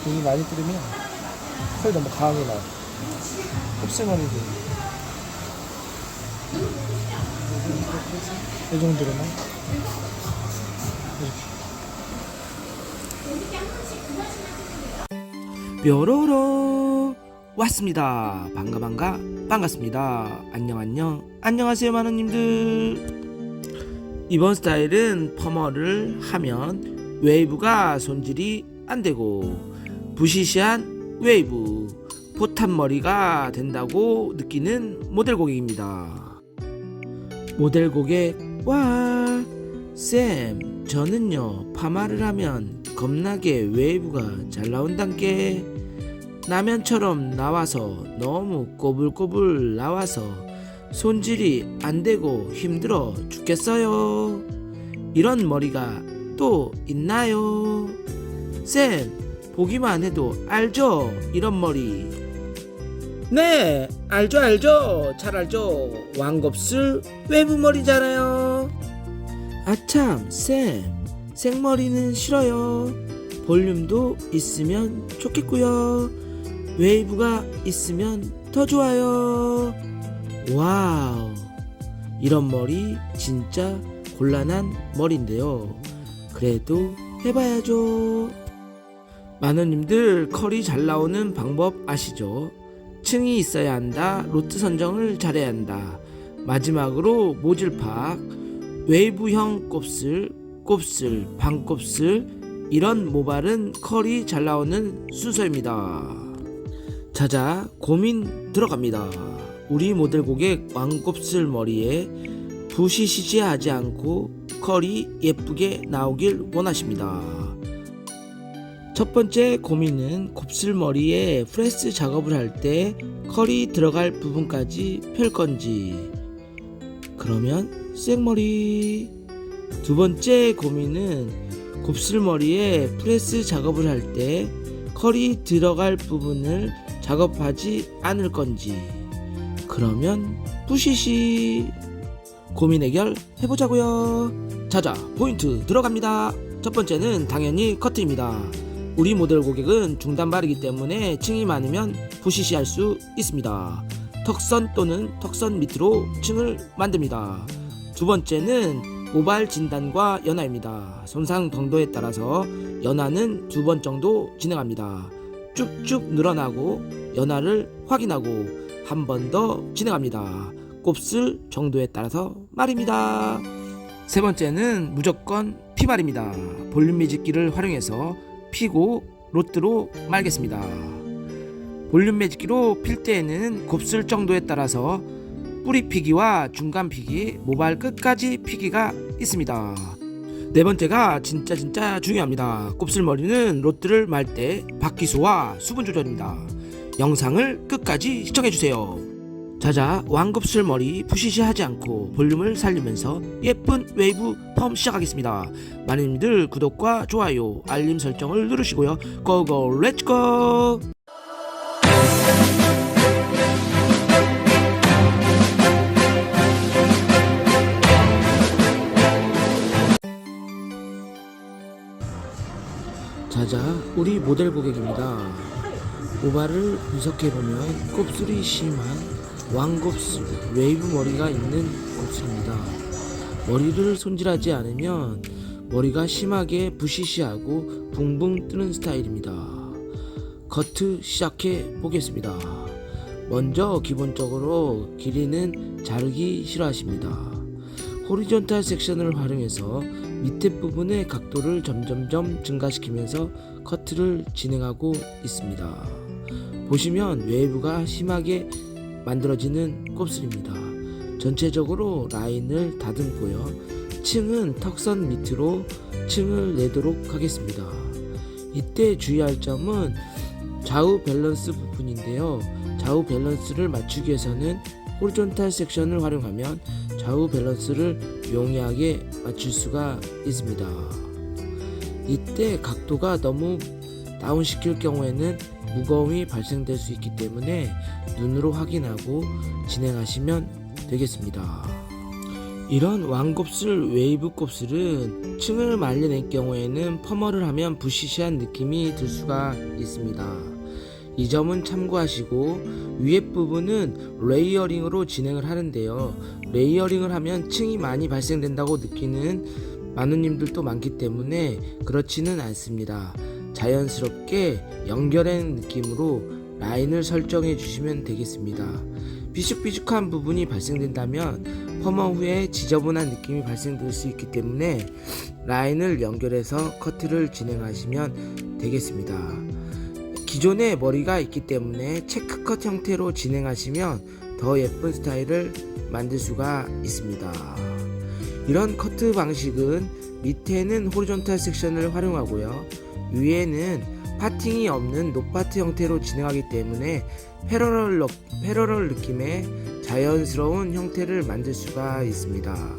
여기 많이 뿌리면 컬이 너무 강하게 나요. 곱슬머리도 이 정도로만 이렇게. 뾰로로 왔습니다. 반갑습니다. 안녕하세요 마누님들. 이번 스타일은 펌어를 하면 웨이브가 손질이 안되고 부시시한 웨이브 포탄머리가 된다고 느끼는 모델 고객입니다. 모델 고객 와 쌤, 저는요 파마를 하면 겁나게 웨이브가 잘 나온단께. 라면처럼 나와서 너무 꼬불꼬불 나와서 손질이 안되고 힘들어 죽겠어요. 이런 머리가 또 있나요? 쌤, 보기만 해도 알죠? 이런 머리. 네, 알죠. 잘 알죠. 왕곱슬 웨이브머리잖아요. 아참, 쌤, 생머리는 싫어요. 볼륨도 있으면 좋겠고요. 웨이브가 있으면 더 좋아요. 와우, 이런 머리 진짜 곤란한 머리인데요. 그래도 해봐야죠. 마누님들 컬이 잘 나오는 방법 아시죠? 층이 있어야 한다. 로트 선정을 잘해야 한다. 마지막으로 모질팍, 웨이브형 곱슬, 반곱슬, 이런 모발은 컬이 잘 나오는 순서입니다. 자자, 고민 들어갑니다. 우리 모델 고객 왕곱슬 머리에 부시시지 하지 않고 컬이 예쁘게 나오길 원하십니다. 첫 번째 고민은 곱슬머리에 프레스 작업을 할 때 컬이 들어갈 부분까지 펼 건지, 그러면 생머리. 두 번째 고민은 곱슬머리에 프레스 작업을 할 때 컬이 들어갈 부분을 작업하지 않을 건지, 그러면 부시시. 고민 해결 해보자고요. 자자, 포인트 들어갑니다. 첫 번째는 당연히 커트입니다. 우리 모델 고객은 중단발이기 때문에 층이 많으면 부시시 할 수 있습니다. 턱선 또는 턱선 밑으로 층을 만듭니다. 두 번째는 모발 진단과 연화입니다. 손상 정도에 따라서 연화는 2번 정도 진행합니다. 쭉쭉 늘어나고 연화를 확인하고 한 번 더 진행합니다. 곱슬 정도에 따라서 말입니다. 세 번째는 무조건 피말입니다. 볼륨 매직기를 활용해서 피고 로트로 말겠습니다. 볼륨 매직기로 필 때에는 곱슬 정도에 따라서 뿌리 피기와 중간 피기, 모발 끝까지 피기가 있습니다. 네 번째가 진짜 중요합니다. 곱슬머리는 로트를 말 때 박기수와 수분 조절입니다. 영상을 끝까지 시청해주세요. 자자, 왕곱슬 머리 부시시 하지 않고 볼륨을 살리면서 예쁜 웨이브 펌 시작하겠습니다. 많은님들 구독과 좋아요, 알림 설정을 누르시고요. 고고 렛츠고. 자자, 우리 모델 고객입니다. 모발을 분석해보면 곱슬이 심한 왕곱슬, 웨이브 머리가 있는 곱슬입니다. 머리를 손질하지 않으면 머리가 심하게 부시시하고 붕붕 뜨는 스타일입니다. 커트 시작해 보겠습니다. 먼저 기본적으로 길이는 자르기 싫어하십니다. 호리존탈 섹션을 활용해서 밑에 부분의 각도를 점점점 증가시키면서 커트를 진행하고 있습니다. 보시면 웨이브가 심하게 만들어지는 곱슬입니다. 전체적으로 라인을 다듬고요. 층은 턱선 밑으로 층을 내도록 하겠습니다. 이때 주의할 점은 좌우 밸런스 부분인데요. 좌우 밸런스를 맞추기 위해서는 호리존탈 섹션을 활용하면 좌우 밸런스를 용이하게 맞출 수가 있습니다. 이때 각도가 너무 다운시킬 경우에는 무거움이 발생될 수 있기 때문에 눈으로 확인하고 진행하시면 되겠습니다. 이런 왕곱슬 웨이브 곱슬은 층을 말려낼 경우에는 펌어를 하면 부시시한 느낌이 들 수가 있습니다. 이 점은 참고하시고 위에 부분은 레이어링으로 진행을 하는데요. 레이어링을 하면 층이 많이 발생된다고 느끼는 만우님들도 많기 때문에 그렇지는 않습니다. 자연스럽게 연결한 느낌으로 라인을 설정해 주시면 되겠습니다. 삐죽삐죽한 부분이 발생된다면 펌어 후에 지저분한 느낌이 발생될 수 있기 때문에 라인을 연결해서 커트를 진행하시면 되겠습니다. 기존에 머리가 있기 때문에 체크컷 형태로 진행하시면 더 예쁜 스타일을 만들 수가 있습니다. 이런 커트 방식은 밑에는 호리존탈 섹션을 활용하고요, 위에는 파팅이 없는 노파트 형태로 진행하기 때문에 패러럴 느낌의 자연스러운 형태를 만들 수가 있습니다.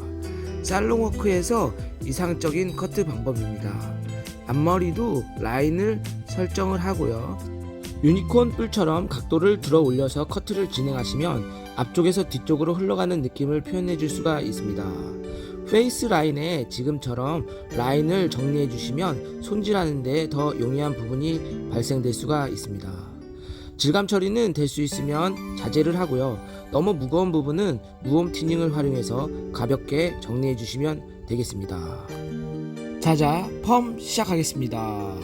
살롱워크에서 이상적인 커트 방법입니다. 앞머리도 라인을 설정을 하고요, 유니콘 뿔처럼 각도를 들어 올려서 커트를 진행하시면 앞쪽에서 뒤쪽으로 흘러가는 느낌을 표현해 줄 수가 있습니다. 페이스 라인에 지금처럼 라인을 정리해 주시면 손질하는 데 더 용이한 부분이 발생될 수가 있습니다. 질감 처리는 될 수 있으면 자제를 하고요, 너무 무거운 부분은 무홈 티닝을 활용해서 가볍게 정리해 주시면 되겠습니다. 자자, 펌 시작하겠습니다.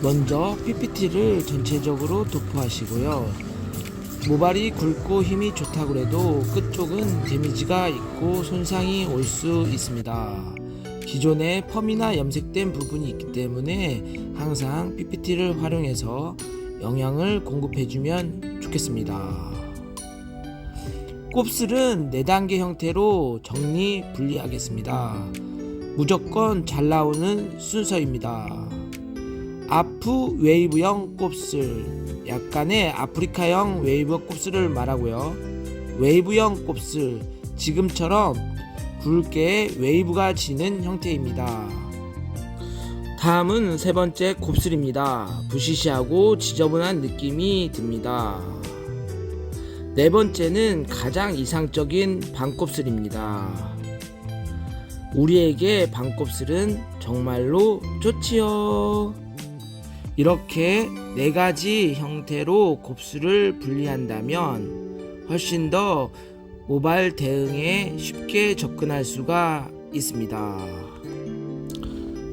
먼저 PPT를 전체적으로 도포하시고요. 모발이 굵고 힘이 좋다고 해도 끝쪽은 데미지가 있고 손상이 올 수 있습니다. 기존에 펌이나 염색된 부분이 있기 때문에 항상 PPT를 활용해서 영양을 공급해주면 좋겠습니다. 곱슬은 4단계 형태로 정리 분리하겠습니다. 무조건 잘 나오는 순서입니다. 아프 웨이브형 곱슬, 약간의 아프리카형 웨이브 곱슬을 말하고요. 웨이브형 곱슬, 지금처럼 굵게 웨이브가 지는 형태입니다. 다음은 세 번째 곱슬입니다. 부시시하고 지저분한 느낌이 듭니다. 네 번째는 가장 이상적인 반곱슬입니다. 우리에게 반곱슬은 정말로 좋지요. 이렇게 4가지 형태로 곱슬을 분리한다면 훨씬 더 모발 대응에 쉽게 접근할 수가 있습니다.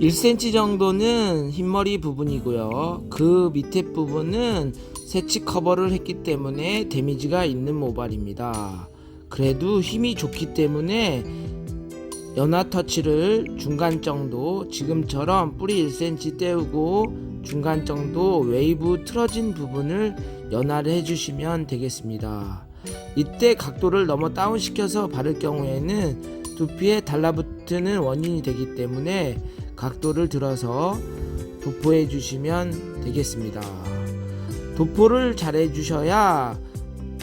1cm 정도는 흰머리 부분이고요, 그 밑에 부분은 새치 커버를 했기 때문에 데미지가 있는 모발입니다. 그래도 힘이 좋기 때문에 연화 터치를 중간 정도, 지금처럼 뿌리 1cm 떼우고 중간 정도 웨이브 틀어진 부분을 연화를 해주시면 되겠습니다. 이때 각도를 너무 다운시켜서 바를 경우에는 두피에 달라붙는 원인이 되기 때문에 각도를 들어서 도포해 주시면 되겠습니다. 도포를 잘 해주셔야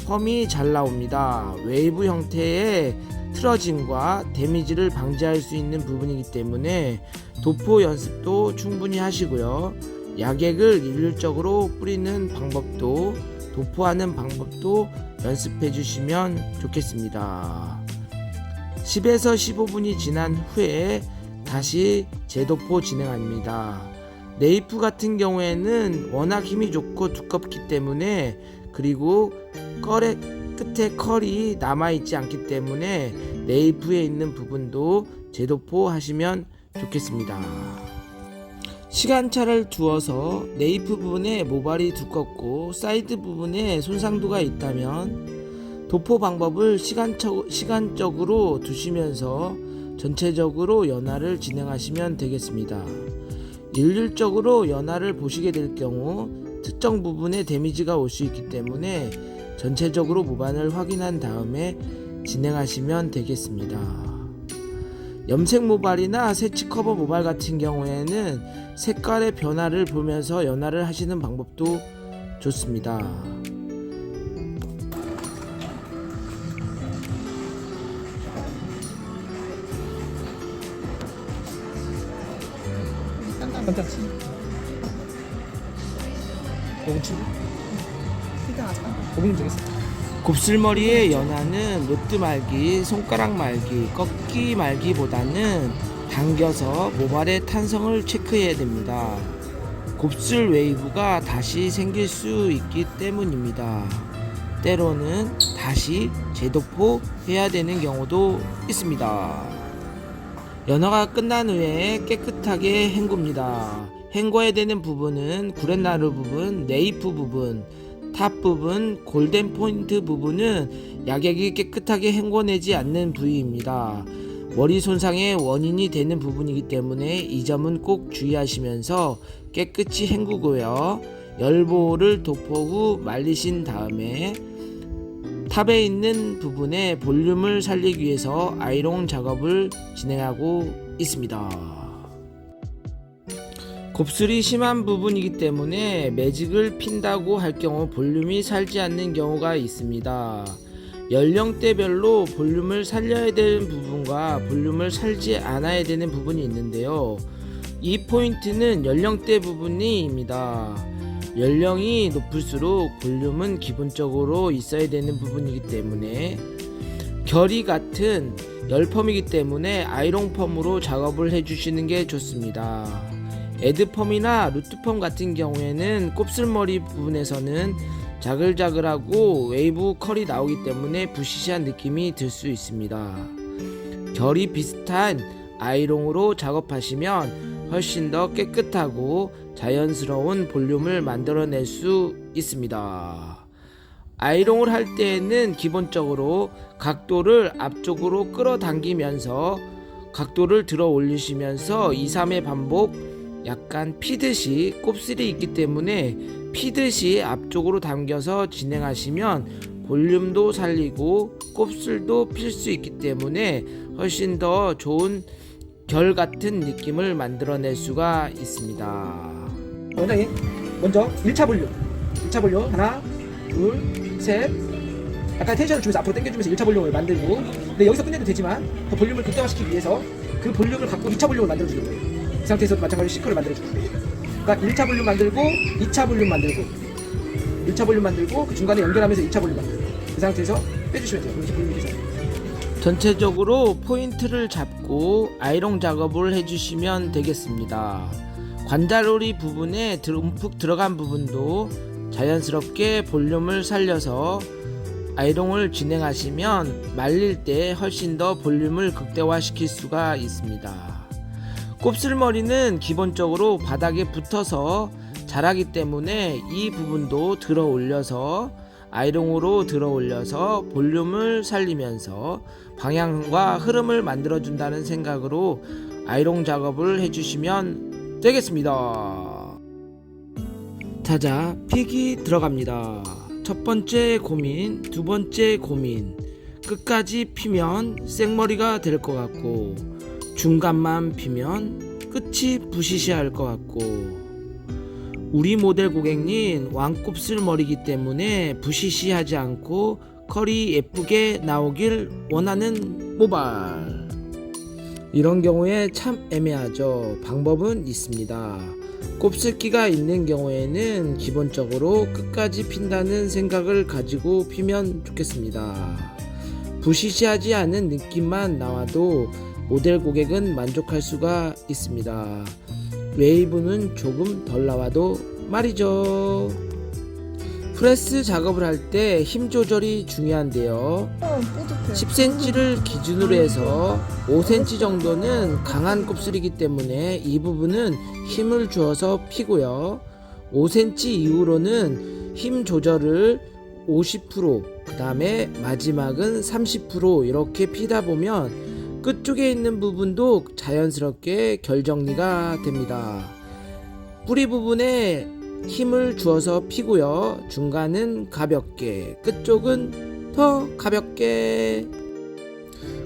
펌이 잘 나옵니다. 웨이브 형태의 틀어짐과 데미지를 방지할 수 있는 부분이기 때문에 도포 연습도 충분히 하시고요, 약액을 일률적으로 뿌리는 방법도, 도포하는 방법도 연습해 주시면 좋겠습니다. 10에서 15분이 지난 후에 다시 재도포 진행합니다. 네이프 같은 경우에는 워낙 힘이 좋고 두껍기 때문에, 그리고 끝에 컬이 남아있지 않기 때문에 네이프에 있는 부분도 재도포 하시면 좋겠습니다. 시간차를 두어서 네이프 부분에 모발이 두껍고 사이드 부분에 손상도가 있다면 도포 방법을 시간적으로 두시면서 전체적으로 연화를 진행하시면 되겠습니다. 일률적으로 연화를 보시게 될 경우 특정 부분에 데미지가 올 수 있기 때문에 전체적으로 모발을 확인한 다음에 진행하시면 되겠습니다. 염색 모발이나 새치 커버 모발 같은 경우에는 색깔의 변화를 보면서 연화를 하시는 방법도 좋습니다. 선택지 07? 5분 되겠어. 곱슬머리의 연화는 노트 말기, 손가락 말기, 꺾기 말기보다는 당겨서 모발의 탄성을 체크해야 됩니다. 곱슬 웨이브가 다시 생길 수 있기 때문입니다. 때로는 다시 재도포 해야 되는 경우도 있습니다. 연화가 끝난 후에 깨끗하게 헹굽니다. 헹궈야 되는 부분은 구렛나루 부분, 네이프 부분, 탑 부분, 골든 포인트 부분은 약액이 깨끗하게 헹궈내지 않는 부위입니다. 머리 손상의 원인이 되는 부분이기 때문에 이 점은 꼭 주의하시면서 깨끗이 헹구고요. 열보를 도포 후 말리신 다음에 탑에 있는 부분에 볼륨을 살리기 위해서 아이롱 작업을 진행하고 있습니다. 곱슬이 심한 부분이기 때문에 매직을 핀다고 할 경우 볼륨이 살지 않는 경우가 있습니다. 연령대별로 볼륨을 살려야 되는 부분과 볼륨을 살지 않아야 되는 부분이 있는데요. 이 포인트는 연령대 부분입니다. 연령이 높을수록 볼륨은 기본적으로 있어야 되는 부분이기 때문에 결이 같은 열펌이기 때문에 아이롱 펌으로 작업을 해주시는 게 좋습니다. 에드펌이나 루트펌 같은 경우에는 곱슬머리 부분에서는 자글자글하고 웨이브 컬이 나오기 때문에 부시시한 느낌이 들 수 있습니다. 결이 비슷한 아이롱으로 작업하시면 훨씬 더 깨끗하고 자연스러운 볼륨을 만들어낼 수 있습니다. 아이롱을 할 때에는 기본적으로 각도를 앞쪽으로 끌어당기면서 각도를 들어 올리시면서 2, 3회 반복 약간 피듯이 곱슬이 있기 때문에 피듯이 앞쪽으로 당겨서 진행하시면 볼륨도 살리고 곱슬도 필 수 있기 때문에 훨씬 더 좋은 결 같은 느낌을 만들어낼 수가 있습니다. 원장님 먼저 1차 볼륨 하나 둘 셋 약간 텐션을 주면서 앞으로 당겨주면서 1차 볼륨을 만들고, 근데 여기서 끝내도 되지만 더 볼륨을 극대화시키기 위해서 그 볼륨을 갖고 2차 볼륨을 만들어주는 거예요. 이 상태에서 마찬가지로 시크를 만들어주고, 그러니까 1차 볼륨 만들고 2차 볼륨 만들고 1차 볼륨 만들고 그 중간에 연결하면서 2차 볼륨 만들고 그 상태에서 빼주시면 돼요. 이렇게 볼륨이 돼서 전체적으로 포인트를 잡고 아이롱 작업을 해주시면 되겠습니다. 관자놀이 부분에 듬뿍 들어간 부분도 자연스럽게 볼륨을 살려서 아이롱을 진행하시면 말릴 때 훨씬 더 볼륨을 극대화시킬 수가 있습니다. 곱슬머리는 기본적으로 바닥에 붙어서 자라기 때문에 이 부분도 들어 올려서 아이롱으로 들어 올려서 볼륨을 살리면서 방향과 흐름을 만들어 준다는 생각으로 아이롱 작업을 해주시면 되겠습니다. 자자, 픽이 들어갑니다. 첫 번째 고민, 두 번째 고민. 끝까지 피면 생머리가 될 것 같고 중간만 피면 끝이 부시시할 것 같고, 우리 모델 고객님 왕곱슬 머리이기 때문에 부시시하지 않고 컬이 예쁘게 나오길 원하는 모발. 이런 경우에 참 애매하죠. 방법은 있습니다. 곱슬기가 있는 경우에는 기본적으로 끝까지 핀다는 생각을 가지고 피면 좋겠습니다. 부시시하지 않은 느낌만 나와도 모델 고객은 만족할 수가 있습니다. 웨이브는 조금 덜 나와도 말이죠. 프레스 작업을 할 때 힘 조절이 중요한데요. 10cm를 기준으로 해서 5cm 정도는 강한 곱슬이기 때문에 이 부분은 힘을 주어서 피고요. 5cm 이후로는 힘 조절을 50%, 그 다음에 마지막은 30% 이렇게 피다 보면 끝쪽에 있는 부분도 자연스럽게 결정리가 됩니다. 뿌리 부분에 힘을 주어서 피고요. 중간은 가볍게, 끝쪽은 더 가볍게.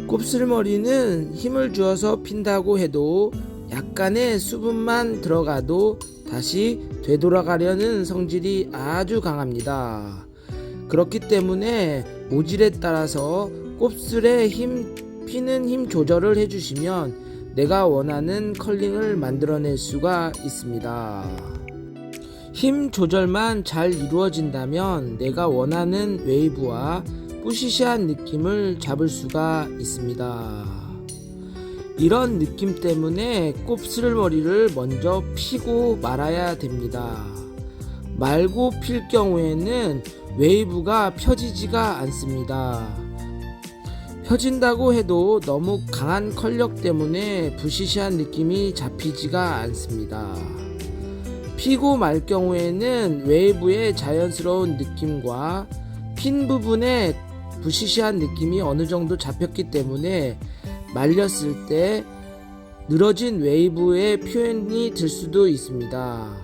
곱슬머리는 힘을 주어서 핀다고 해도 약간의 수분만 들어가도 다시 되돌아가려는 성질이 아주 강합니다. 그렇기 때문에 모질에 따라서 곱슬의 피는 힘 조절을 해주시면 내가 원하는 컬링을 만들어낼 수가 있습니다. 힘 조절만 잘 이루어진다면 내가 원하는 웨이브와 뿌시시한 느낌을 잡을 수가 있습니다. 이런 느낌 때문에 곱슬머리를 먼저 피고 말아야 됩니다. 말고 필 경우에는 웨이브가 펴지지가 않습니다. 펴진다고 해도 너무 강한 컬력 때문에 부시시한 느낌이 잡히지가 않습니다. 피고 말 경우에는 웨이브의 자연스러운 느낌과 핀 부분에 부시시한 느낌이 어느 정도 잡혔기 때문에 말렸을 때 늘어진 웨이브의 표현이 들 수도 있습니다.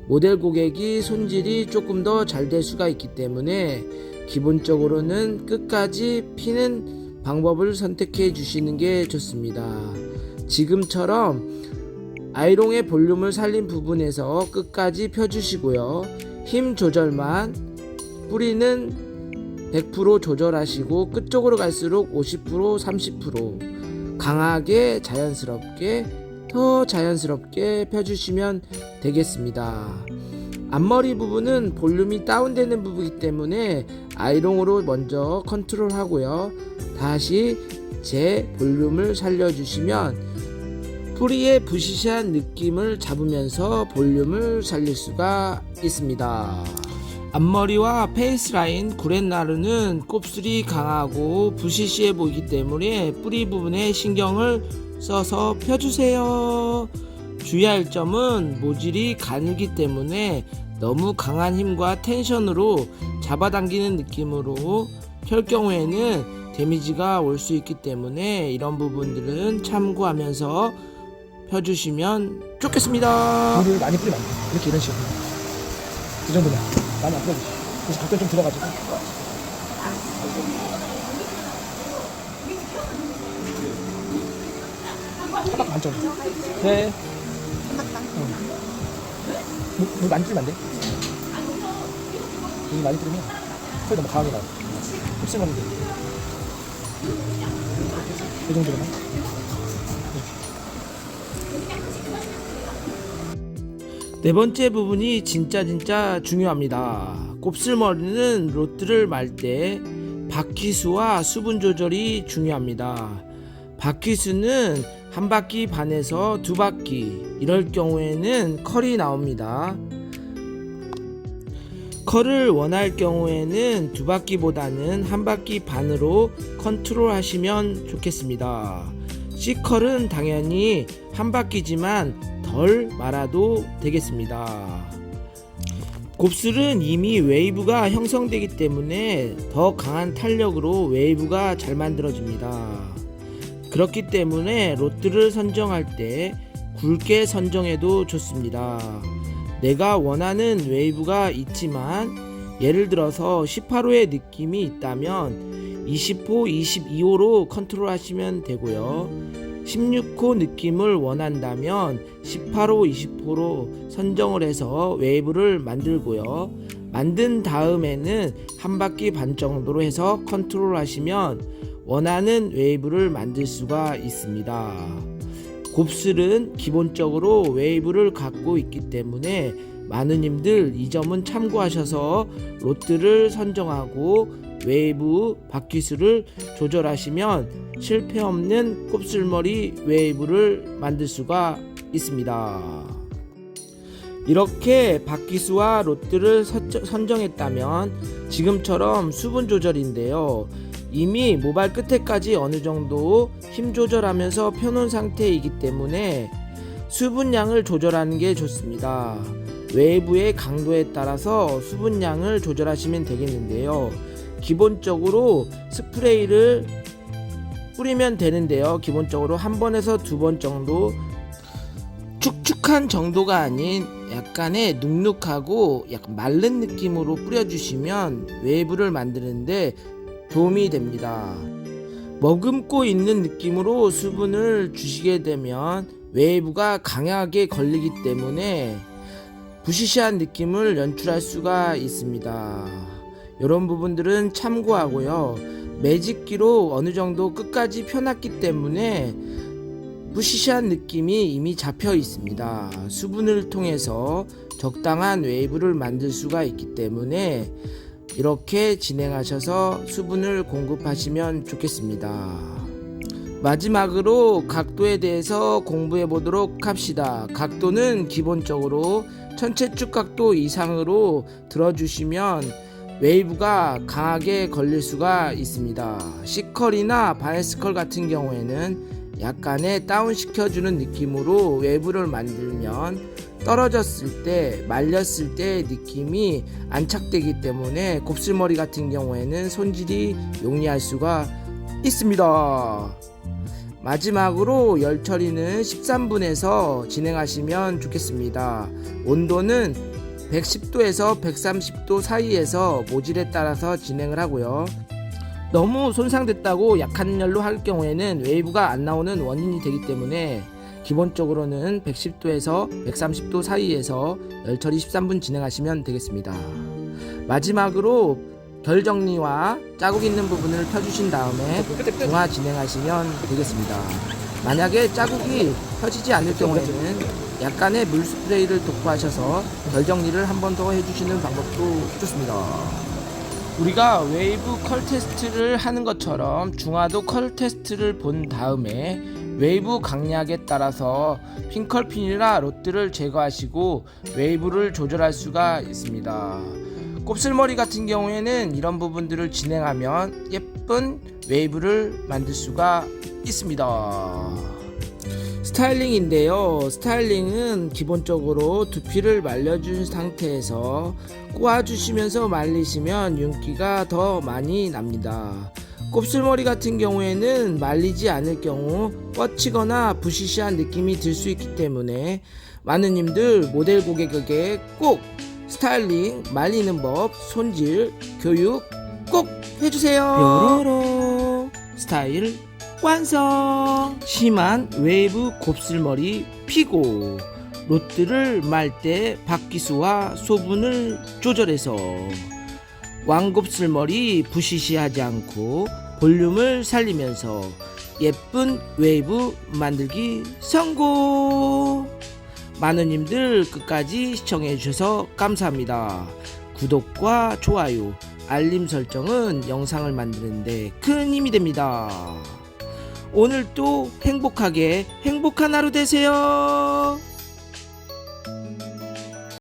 모델 고객이 손질이 조금 더 잘 될 수가 있기 때문에 기본적으로는 끝까지 피는 방법을 선택해 주시는 게 좋습니다. 지금처럼 아이롱의 볼륨을 살린 부분에서 끝까지 펴주시고요. 힘 조절만 뿌리는 100% 조절하시고 끝쪽으로 갈수록 50% 30% 강하게 더 자연스럽게 펴주시면 되겠습니다. 앞머리 부분은 볼륨이 다운되는 부분이기 때문에 아이롱으로 먼저 컨트롤 하고요. 다시 제 볼륨을 살려주시면 뿌리의 부시시한 느낌을 잡으면서 볼륨을 살릴 수가 있습니다. 앞머리와 페이스라인 구렛나루는 곱슬이 강하고 부시시해 보이기 때문에 뿌리 부분에 신경을 써서 펴주세요. 주의할 점은 모질이 가늘기 때문에 너무 강한 힘과 텐션으로 잡아당기는 느낌으로 펼 경우에는 데미지가 올 수 있기 때문에 이런 부분들은 참고하면서 펴주시면 좋겠습니다. 물을 많이 뿌리면 안 돼. 이렇게 이런 식으로. 이 정도면 많이 안 뿌려주지. 그래서 각도 좀 들어가지고. 한 바퀴 반점. 네. 물 많이 뿌리면 안 돼. 물 많이 뿌리면 털이 너무 강하게 나와. 흡수하면 돼. 이 정도로만. 네 번째 부분이 진짜 중요합니다. 곱슬머리는 로트를 말 때 바퀴수와 수분 조절이 중요합니다. 바퀴수는 한 바퀴 반에서 두 바퀴, 이럴 경우에는 컬이 나옵니다. 컬을 원할 경우에는 두 바퀴보다는 한 바퀴 반으로 컨트롤 하시면 좋겠습니다. C컬은 당연히 한 바퀴지만 덜 말아도 되겠습니다. 곱슬은 이미 웨이브가 형성되기 때문에 더 강한 탄력으로 웨이브가 잘 만들어집니다. 그렇기 때문에 로트를 선정할 때 굵게 선정해도 좋습니다. 내가 원하는 웨이브가 있지만 예를 들어서 18호의 느낌이 있다면 20호, 22호로 컨트롤 하시면 되고요. 16호 느낌을 원한다면 18호, 20호로 선정을 해서 웨이브를 만들고요. 만든 다음에는 한 바퀴 반 정도로 해서 컨트롤 하시면 원하는 웨이브를 만들 수가 있습니다. 곱슬은 기본적으로 웨이브를 갖고 있기 때문에 많으님들 이 점은 참고하셔서 로트를 선정하고 웨이브 바퀴수를 조절하시면 실패 없는 곱슬머리 웨이브를 만들 수가 있습니다. 이렇게 바퀴수와 로트를 선정했다면 지금처럼 수분 조절인데요. 이미 모발 끝에까지 어느 정도 힘 조절하면서 펴놓은 상태이기 때문에 수분량을 조절하는 게 좋습니다. 웨이브의 강도에 따라서 수분량을 조절하시면 되겠는데요. 기본적으로 스프레이를 뿌리면 되는데요. 기본적으로 한 번에서 두 번 정도, 축축한 정도가 아닌 약간의 눅눅하고 약간 마른 느낌으로 뿌려주시면 웨이브를 만드는데 도움이 됩니다. 머금고 있는 느낌으로 수분을 주시게 되면 웨이브가 강하게 걸리기 때문에 부시시한 느낌을 연출할 수가 있습니다. 이런 부분들은 참고하고요. 매직기로 어느 정도 끝까지 펴놨기 때문에 부시시한 느낌이 이미 잡혀 있습니다. 수분을 통해서 적당한 웨이브를 만들 수가 있기 때문에 이렇게 진행하셔서 수분을 공급하시면 좋겠습니다. 마지막으로 각도에 대해서 공부해 보도록 합시다. 각도는 기본적으로 전체 쭉 각도 이상으로 들어주시면 웨이브가 강하게 걸릴 수가 있습니다. C컬이나 바네스컬 같은 경우에는 약간의 다운 시켜주는 느낌으로 웨이브를 만들면 떨어졌을 때 말렸을 때 느낌이 안착되기 때문에 곱슬머리 같은 경우에는 손질이 용이할 수가 있습니다. 마지막으로 열 처리는 13분에서 진행하시면 좋겠습니다. 온도는 110도에서 130도 사이에서 모질에 따라서 진행을 하고요. 너무 손상됐다고 약한 열로 할 경우에는 웨이브가 안 나오는 원인이 되기 때문에 기본적으로는 110도에서 130도 사이에서 열 처리 13분 진행하시면 되겠습니다. 마지막으로 결 정리와 자국 있는 부분을 펴주신 다음에 중화 진행하시면 되겠습니다. 만약에 자국이 펴지지 않을 경우에는 약간의 물 스프레이를 도포하셔서 결 정리를 한 번 더 해주시는 방법도 좋습니다. 우리가 웨이브 컬 테스트를 하는 것처럼 중화도 컬 테스트를 본 다음에 웨이브 강약에 따라서 핑컬핀이나 롯들을 제거하시고 웨이브를 조절할 수가 있습니다. 곱슬머리 같은 경우에는 이런 부분들을 진행하면 예쁜 웨이브를 만들 수가 있습니다. 스타일링인데요. 스타일링은 기본적으로 두피를 말려준 상태에서 꼬아주시면서 말리시면 윤기가 더 많이 납니다. 곱슬머리 같은 경우에는 말리지 않을 경우 뻗치거나 부시시한 느낌이 들 수 있기 때문에 많은님들 모델 고객에게 꼭 스타일링, 말리는 법, 손질, 교육 꼭 해주세요. 뾰로로 스타일 완성. 심한 웨이브 곱슬머리 피고 롯들을 말 때 박기수와 소분을 조절해서 왕곱슬머리 부시시하지 않고 볼륨을 살리면서 예쁜 웨이브 만들기 성공. 많은님들 끝까지 시청해 주셔서 감사합니다. 구독과 좋아요, 알림 설정은 영상을 만드는데 큰 힘이 됩니다. 오늘도 행복한 하루 되세요.